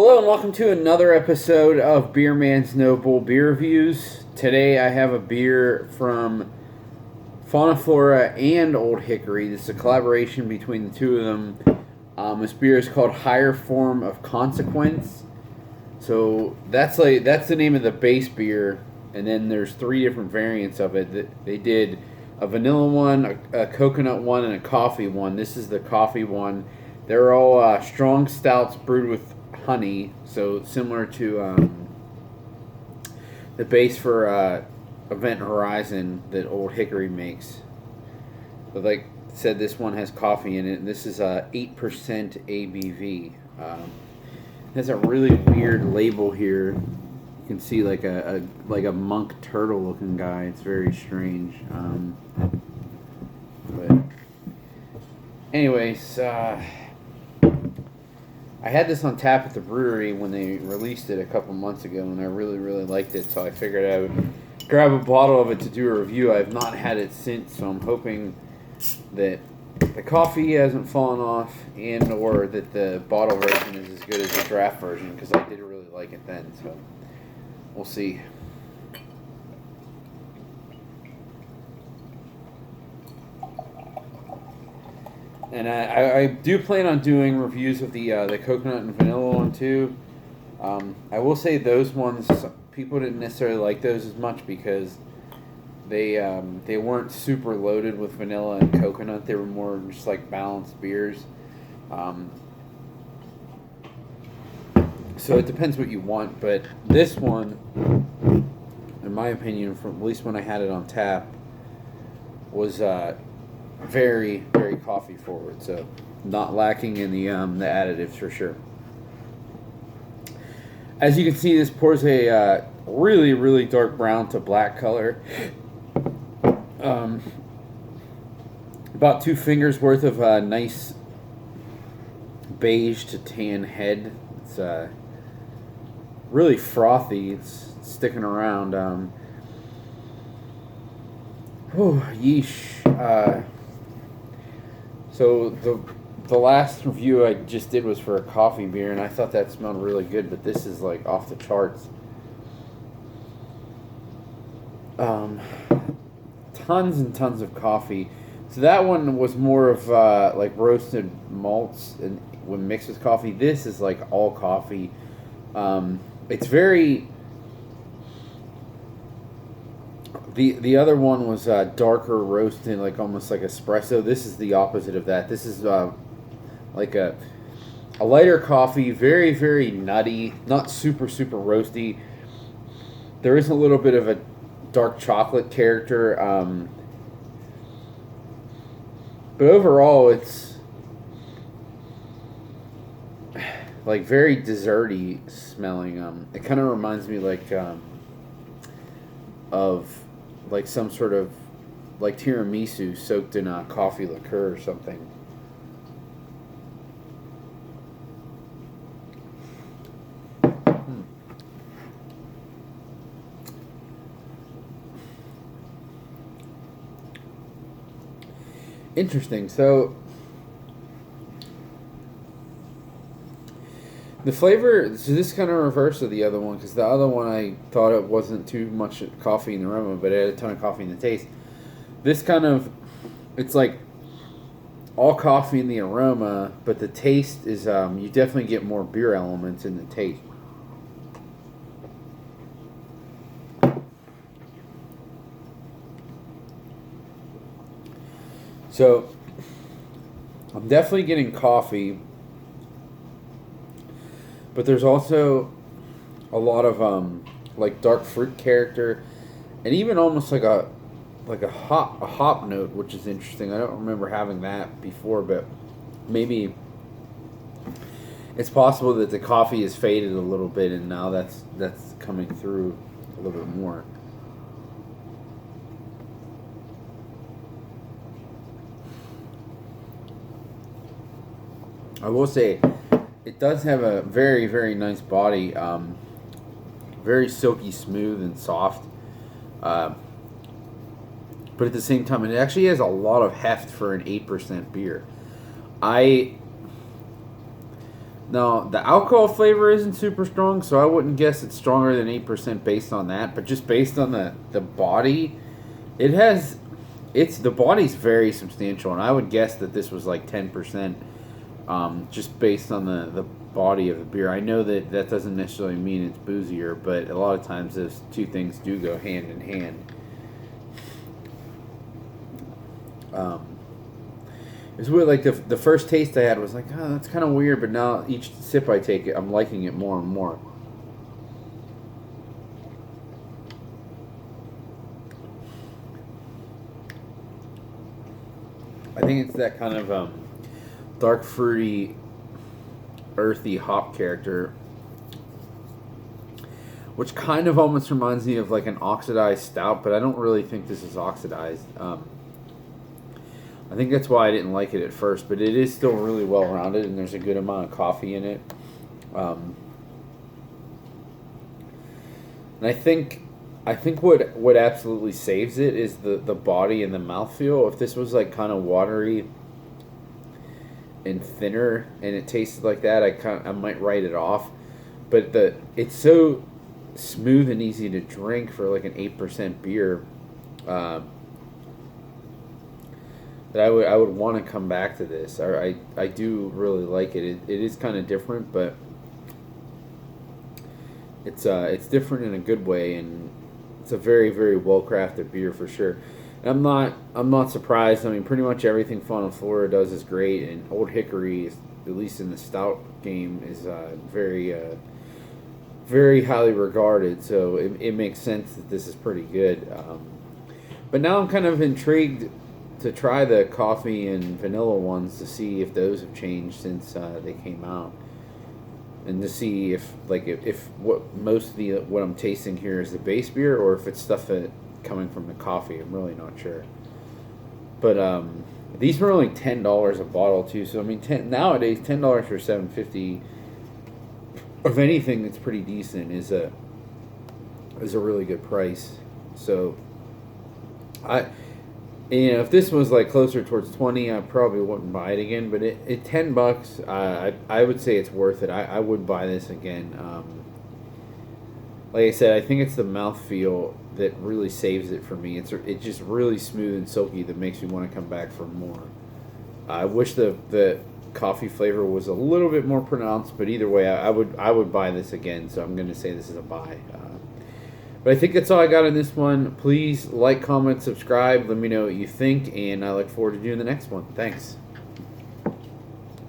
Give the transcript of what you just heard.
Hello and welcome to another episode of Beer Man's Noble Beer Reviews. Today I have a beer from Fonta, Flora, and Old Hickory. This is a collaboration between the two of them. This beer is called Higher Form of Consequence. So that's the name of the base beer, and then there's three different variants of it. They did a vanilla one, a coconut one, and a coffee one. This is the coffee one. They're all strong stouts brewed with honey, so similar to the base for Event Horizon that Old Hickory makes. But like I said, this one has coffee in it, and this is 8% ABV. It has a really weird label here. You can see like a monk turtle looking guy. It's very strange. But anyways, I had this on tap at the brewery when they released it a couple months ago, and I really liked it, so I figured I would grab a bottle of it to do a review. I have not had it since, so I'm hoping that the coffee hasn't fallen off and or that the bottle version is as good as the draft version, because I did really like it then, so we'll see. And I do plan on doing reviews of the coconut and vanilla one too. I will say those ones, people didn't necessarily like those as much because they weren't super loaded with vanilla and coconut. They were more just like balanced beers. So it depends what you want, but this one, in my opinion, from at least when I had it on tap, was very coffee forward, so not lacking in the additives for sure. As you can see, this pours a really dark brown to black color. About 2 fingers worth of nice beige to tan head. It's really frothy. It's sticking around. Yeesh. So the last review I just did was for a coffee beer, and I thought that smelled really good, but this is like off the charts. Tons and tons of coffee. So that one was more of like roasted malts and when mixed with coffee. This is like all coffee. It's very... The other one was darker roasted, like almost like espresso. This is the opposite of that. This is like a lighter coffee, very nutty, not super roasty. There is a little bit of a dark chocolate character, but overall it's like very desserty smelling. It kind of reminds me like of like some sort of like tiramisu soaked in a coffee liqueur or something. Interesting. So the flavor, so this is kind of reverse of the other one, because the other one I thought it wasn't too much coffee in the aroma, but it had a ton of coffee in the taste. This kind of, it's like all coffee in the aroma, but the taste is, you definitely get more beer elements in the taste. So, I'm definitely getting coffee, but there's also a lot of like dark fruit character, and even almost like a hop note, which is interesting. I don't remember having that before, but maybe it's possible that the coffee has faded a little bit, and now that's coming through a little bit more. I will say, it does have a very nice body, very silky smooth and soft, but at the same time it actually has a lot of heft for an 8% beer. Now, the alcohol flavor isn't super strong, so I wouldn't guess it's stronger than 8% based on that. But just based on the body, it has, the body's very substantial, and I would guess that this was like 10%, just based on the body of the beer. I know that that doesn't necessarily mean it's boozier, but a lot of times those two things do go hand in hand. It's weird, like the first taste I had was like, oh, that's kind of weird, but now each sip I take, I'm liking it more and more. I think it's that kind of dark, fruity, earthy hop character, which kind of almost reminds me of like an oxidized stout, but I don't really think this is oxidized. I think that's why I didn't like it at first, but it is still really well rounded, and there's a good amount of coffee in it. And I think what absolutely saves it is the body and the mouthfeel. If this was like kind of watery and thinner, and it tasted like that, I might write it off. But it's so smooth and easy to drink for like an 8% beer. That I would want to come back to this. I do really like it. It is kind of different, but it's different in a good way, and it's a very, very well crafted beer for sure. And I'm not surprised. I mean, pretty much everything Fonta Flora does is great, and Old Hickory, is, at least in the stout game, is very very highly regarded. So it makes sense that this is pretty good. But now I'm kind of intrigued to try the coffee and vanilla ones to see if those have changed since they came out, and to see if what most of what I'm tasting here is the base beer, or if it's stuff that coming from the coffee. I'm really not sure. But these were only $10 a bottle too. So I mean, nowadays $10 for $7.50 of anything that's pretty decent is a really good price. So if this was like closer towards 20, I probably wouldn't buy it again. But at $10, I would say it's worth it. I would buy this again. Like I said, I think it's the mouthfeel that really saves it for me. It's just really smooth and silky that makes me want to come back for more. I wish the coffee flavor was a little bit more pronounced, but either way, I would buy this again. So I'm going to say this is a buy. But I think that's all I got on this one. Please like, comment, subscribe. Let me know what you think, and I look forward to doing the next one. Thanks.